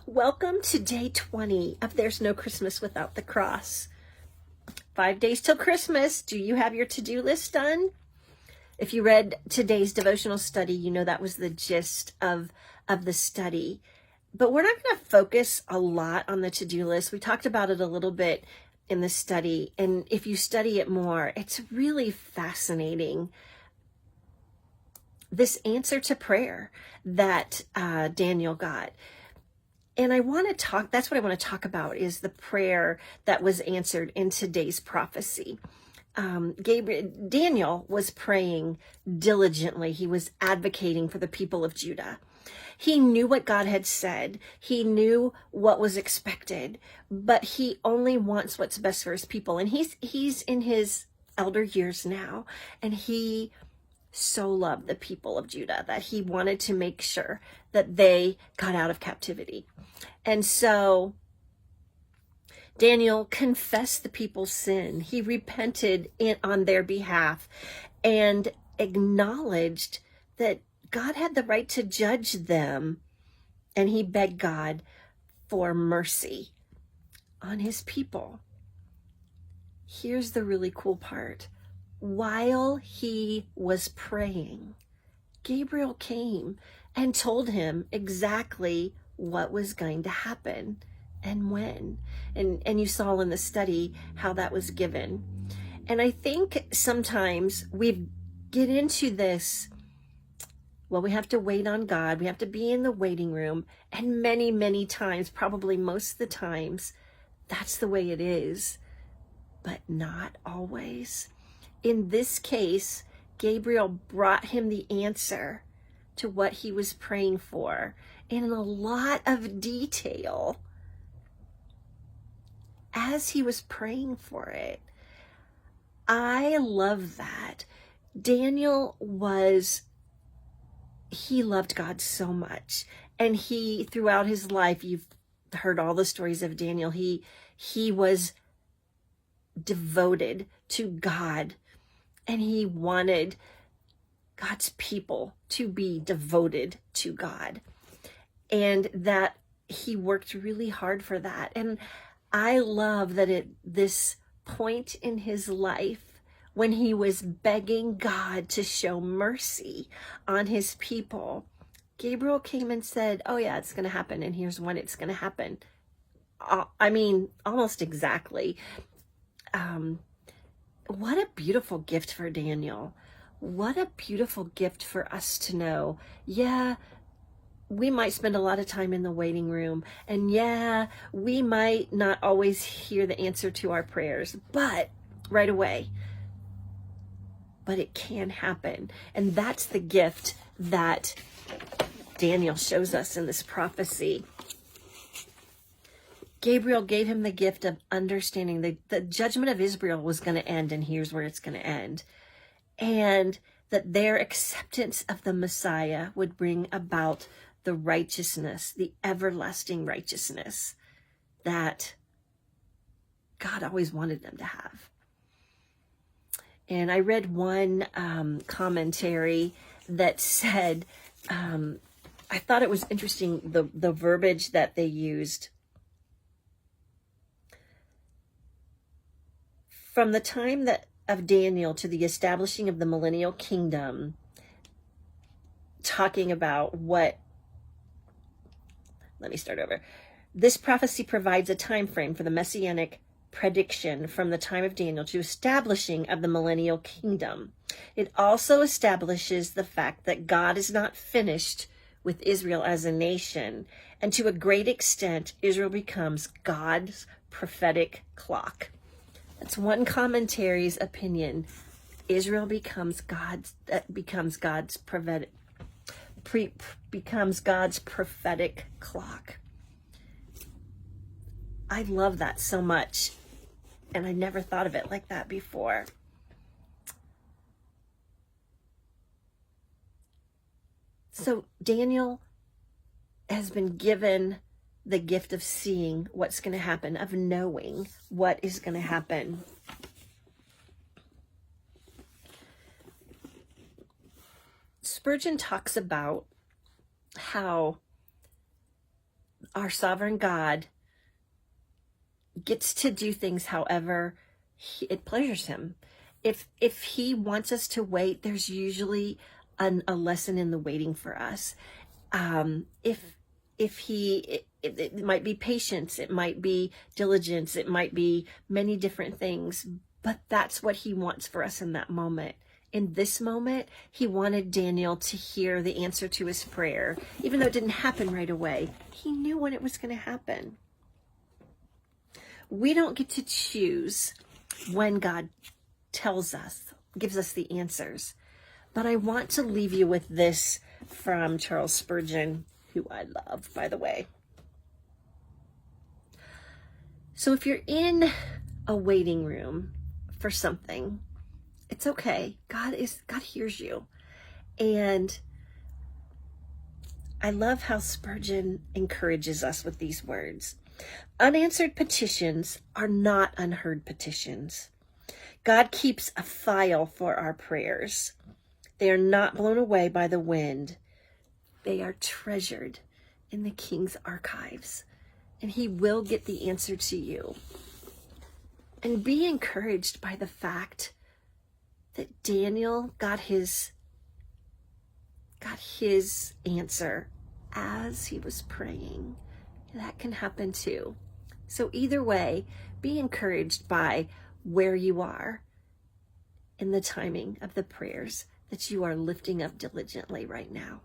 Welcome to day 20 of There's No Christmas Without the Cross. 5 days till Christmas. Do you have your to-do list done? If you read today's devotional study, you know that was the gist of the study. But we're not going to focus a lot on the to-do list. We talked about it a little bit in the study. And if you study it more, it's really fascinating. This answer to prayer that Daniel got. And I want to talk, that's what I want to talk about, is the prayer that was answered in today's prophecy. Daniel was praying diligently. He was advocating for the people of Judah. He knew what God had said. He knew what was expected, but he only wants what's best for his people. And he's in his elder years now, and he so loved the people of Judah that he wanted to make sure that they got out of captivity. And so Daniel confessed the people's sin. He repented on their behalf and acknowledged that God had the right to judge them. And he begged God for mercy on his people. Here's the really cool part. While he was praying, Gabriel came and told him exactly what was going to happen and when. And you saw in the study how that was given. And I think sometimes we get into this, well, we have to wait on God. We have to be in the waiting room. And many, many times, probably most of the times, that's the way it is. But not always. In this case, Gabriel brought him the answer to what he was praying for in a lot of detail as he was praying for it. I love that. Daniel he loved God so much. And he, throughout his life, you've heard all the stories of Daniel, he was devoted to God. And he wanted God's people to be devoted to God. And that he worked really hard for that. And I love that at this point in his life, when he was begging God to show mercy on his people, Gabriel came and said, oh yeah, it's going to happen. And here's when it's going to happen. I mean, almost exactly. What a beautiful gift for Daniel. What a beautiful gift for us to know. Yeah, we might spend a lot of time in the waiting room. And yeah, we might not always hear the answer to our prayers, but right away. But it can happen. And that's the gift that Daniel shows us in this prophecy. Gabriel gave him the gift of understanding the judgment of Israel was going to end, and here's where it's going to end. And that their acceptance of the Messiah would bring about the righteousness, the everlasting righteousness that God always wanted them to have. And I read one commentary that said, I thought it was interesting, the verbiage that they used. From the time of Daniel to the establishing of the millennial kingdom, talking about let me start over. This prophecy provides a time frame for the messianic prediction from the time of Daniel to establishing of the millennial kingdom. It also establishes the fact that God is not finished with Israel as a nation, and to a great extent, Israel becomes God's prophetic clock. That's one commentary's opinion. Israel becomes God's prophetic clock. I love that so much, and I never thought of it like that before. So Daniel has been given the gift of seeing what's going to happen, of knowing what is going to happen. Spurgeon talks about how our sovereign God gets to do things however it pleasures him. If he wants us to wait, there's usually a lesson in the waiting for us. If he, it might be patience, it might be diligence, it might be many different things, but that's what he wants for us in that moment. In this moment, he wanted Daniel to hear the answer to his prayer. Even though it didn't happen right away, he knew when it was going to happen. We don't get to choose when God tells us, gives us the answers. But I want to leave you with this from Charles Spurgeon, who I love, by the way. So if you're in a waiting room for something, it's okay. God hears you. And I love how Spurgeon encourages us with these words. Unanswered petitions are not unheard petitions. God keeps a file for our prayers. They are not blown away by the wind. They are treasured in the King's archives, and he will get the answer to you. And be encouraged by the fact that Daniel got his answer as he was praying. That can happen too. So either way, be encouraged by where you are in the timing of the prayers that you are lifting up diligently right now.